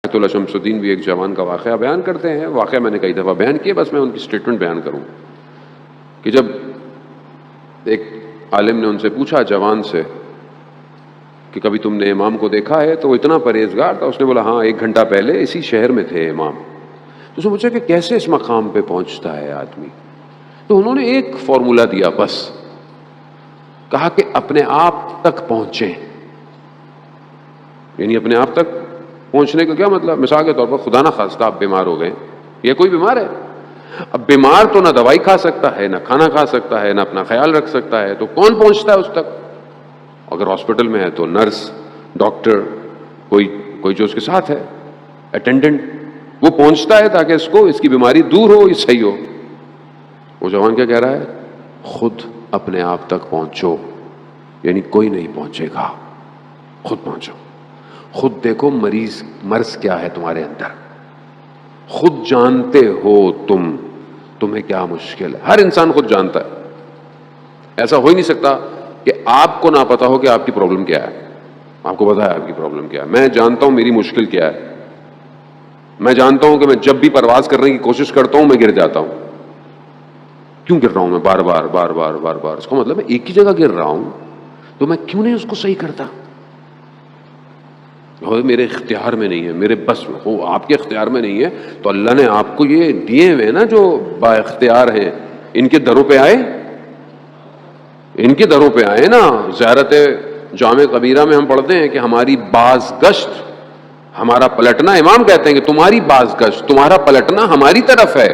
آیت اللہ شمس الدین بھی ایک جوان کا واقعہ بیان کرتے ہیں. واقعہ میں نے کئی دفعہ بیان کیا، بس میں ان کی اسٹیٹمنٹ بیان کروں کہ جب ایک عالم نے ان سے پوچھا جوان سے کہ کبھی تم نے امام کو دیکھا ہے، تو وہ اتنا پرہیزگار تھا، اس نے بولا ہاں 1 گھنٹہ پہلے اسی شہر میں تھے امام. تو اس نے پوچھا کہ کیسے اس مقام پہ پہنچتا ہے آدمی؟ تو انہوں نے ایک فارمولہ دیا، بس کہا کہ اپنے آپ تک پہنچیں. یعنی اپنے آپ تک پہنچنے کا کیا مطلب؟ مثال کے طور پر خدا نہ خواستہ آپ بیمار ہو گئے، یا کوئی بیمار ہے، اب بیمار تو نہ دوائی کھا سکتا ہے، نہ کھانا کھا سکتا ہے، نہ اپنا خیال رکھ سکتا ہے، تو کون پہنچتا ہے اس تک؟ اگر ہاسپٹل میں ہے تو نرس، ڈاکٹر، کوئی جو اس کے ساتھ ہے، اٹینڈنٹ، وہ پہنچتا ہے تاکہ اس کی بیماری دور ہو، یہ صحیح ہو. وہ جوان کیا کہہ رہا ہے؟ خود اپنے آپ تک پہنچو. یعنی کوئی نہیں پہنچے گا، خود پہنچو. خود دیکھو مرض کیا ہے تمہارے اندر، خود جانتے ہو تمہیں کیا مشکل ہے. ہر انسان خود جانتا ہے. ایسا ہو ہی نہیں سکتا کہ آپ کو نہ پتا ہو کہ آپ کی پرابلم کیا ہے. آپ کو پتا ہے آپ کی پرابلم کیا ہے. میں جانتا ہوں میری مشکل کیا ہے. میں جانتا ہوں کہ میں جب بھی پرواز کرنے کی کوشش کرتا ہوں میں گر جاتا ہوں. کیوں گر رہا ہوں میں بار بار؟ اس کا مطلب میں ایک ہی جگہ گر رہا ہوں، تو میں کیوں نہیں اس کو صحیح کرتا؟ میرے اختیار میں نہیں ہے، میرے بس میں ہو. آپ کے اختیار میں نہیں ہے تو اللہ نے آپ کو یہ دیے ہوئے نا جو با اختیار ہیں، ان کے دروں پہ آئے، ان کے دروں پہ آئے نا. زیارت جامع کبیرہ میں ہم پڑھتے ہیں کہ ہماری باز گشت، ہمارا پلٹنا، امام کہتے ہیں کہ تمہاری باز گشت، تمہارا پلٹنا ہماری طرف ہے،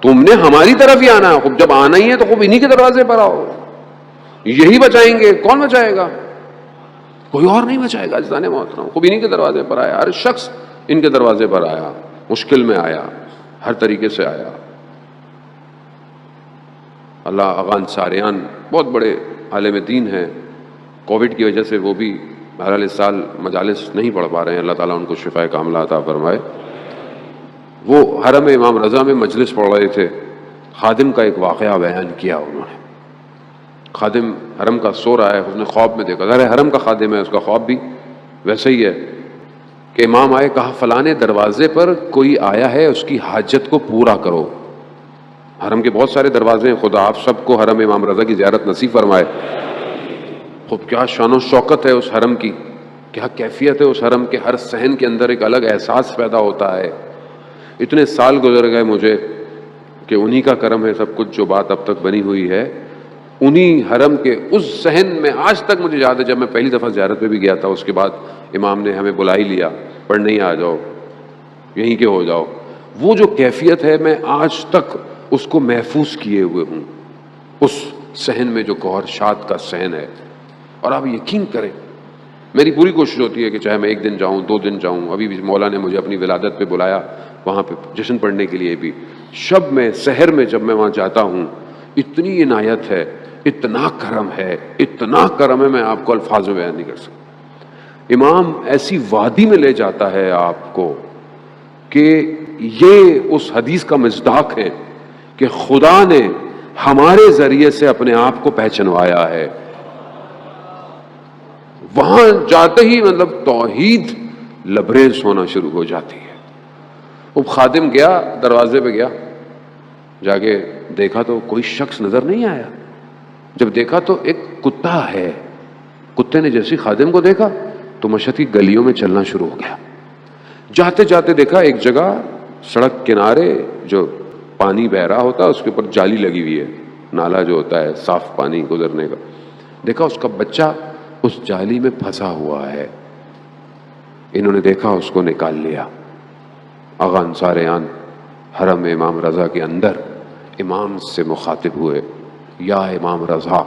تم نے ہماری طرف ہی آنا ہے. خوب جب آنا ہی ہے تو خوب انہی کے دروازے پر آؤ. یہی بچائیں گے. کون بچائے گا؟ کوئی اور نہیں بچائے گا. جزانے محترم، خوب انہی کے دروازے پر آیا. ہر شخص ان کے دروازے پر آیا، مشکل میں آیا، ہر طریقے سے آیا. اللہ اغا انصاریان بہت بڑے عالم دین ہیں. کووڈ کی وجہ سے وہ بھی بہرحال اس سال مجالس نہیں پڑھ پا رہے ہیں. اللہ تعالیٰ ان کو شفاء کاملہ عطا فرمائے. وہ حرم امام رضا میں مجلس پڑھ رہے تھے. خادم کا ایک واقعہ بیان کیا انہوں نے. خادم حرم کا سو رہا ہے، اس نے خواب میں دیکھا، ظاہر حرم کا خادم ہے، اس کا خواب بھی ویسے ہی ہے کہ امام آئے، کہا فلانے دروازے پر کوئی آیا ہے، اس کی حاجت کو پورا کرو. حرم کے بہت سارے دروازے ہیں، خدا آپ سب کو حرم امام رضا کی زیارت نصیب فرمائے. خوب کیا شان و شوکت ہے اس حرم کی، کیا کیفیت ہے اس حرم کے. ہر صحن کے اندر ایک الگ احساس پیدا ہوتا ہے. اتنے سال گزر گئے مجھے کہ انہی کا کرم ہے سب کچھ، جو بات اب تک بنی ہوئی ہے انہی حرم کے اس صحن میں. آج تک مجھے یاد ہے جب میں پہلی دفعہ زیارت پہ بھی گیا تھا، اس کے بعد امام نے ہمیں بلا ہی لیا، پڑھنے ہی آ جاؤ، یہیں کے ہو جاؤ. وہ جو کیفیت ہے میں آج تک اس کو محفوظ کیے ہوئے ہوں، اس صحن میں جو گوہر شاد کا صحن ہے. اور آپ یقین کریں، میری پوری کوشش ہوتی ہے کہ چاہے میں 1 دن جاؤں، 2 دن جاؤں. ابھی بھی مولا نے مجھے اپنی ولادت پہ بلایا، وہاں پہ جشن پڑھنے کے لیے بھی. شب میں، سحر میں جب میں وہاں جاتا ہوں، اتنی عنایت ہے، اتنا کرم ہے، اتنا کرم ہے، میں آپ کو الفاظ میں بیان نہیں کر سکتا. امام ایسی وادی میں لے جاتا ہے آپ کو کہ یہ اس حدیث کا مصداق ہے کہ خدا نے ہمارے ذریعے سے اپنے آپ کو پہچنوایا ہے. وہاں جاتے ہی مطلب توحید لبریز ہونا شروع ہو جاتی ہے. وہ خادم گیا، دروازے پہ گیا، جا کے دیکھا تو کوئی شخص نظر نہیں آیا. جب دیکھا تو ایک کتا ہے. کتے نے جیسے خادم کو دیکھا تو مشہد کی گلیوں میں چلنا شروع ہو گیا. جاتے جاتے دیکھا ایک جگہ سڑک کنارے جو پانی بہ رہا ہوتا ہے اس کے اوپر جالی لگی ہوئی ہے، نالا جو ہوتا ہے صاف پانی گزرنے کا. دیکھا اس کا بچہ اس جالی میں پھنسا ہوا ہے. انہوں نے دیکھا، اس کو نکال لیا. آغا انصاریان حرم امام رضا کے اندر امام سے مخاطب ہوئے، یا امام رضا.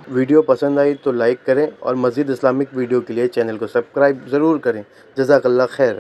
ویڈیو پسند آئی تو لائک کریں اور مزید اسلامک ویڈیو کے لیے چینل کو سبسکرائب ضرور کریں. جزاک اللہ خیر.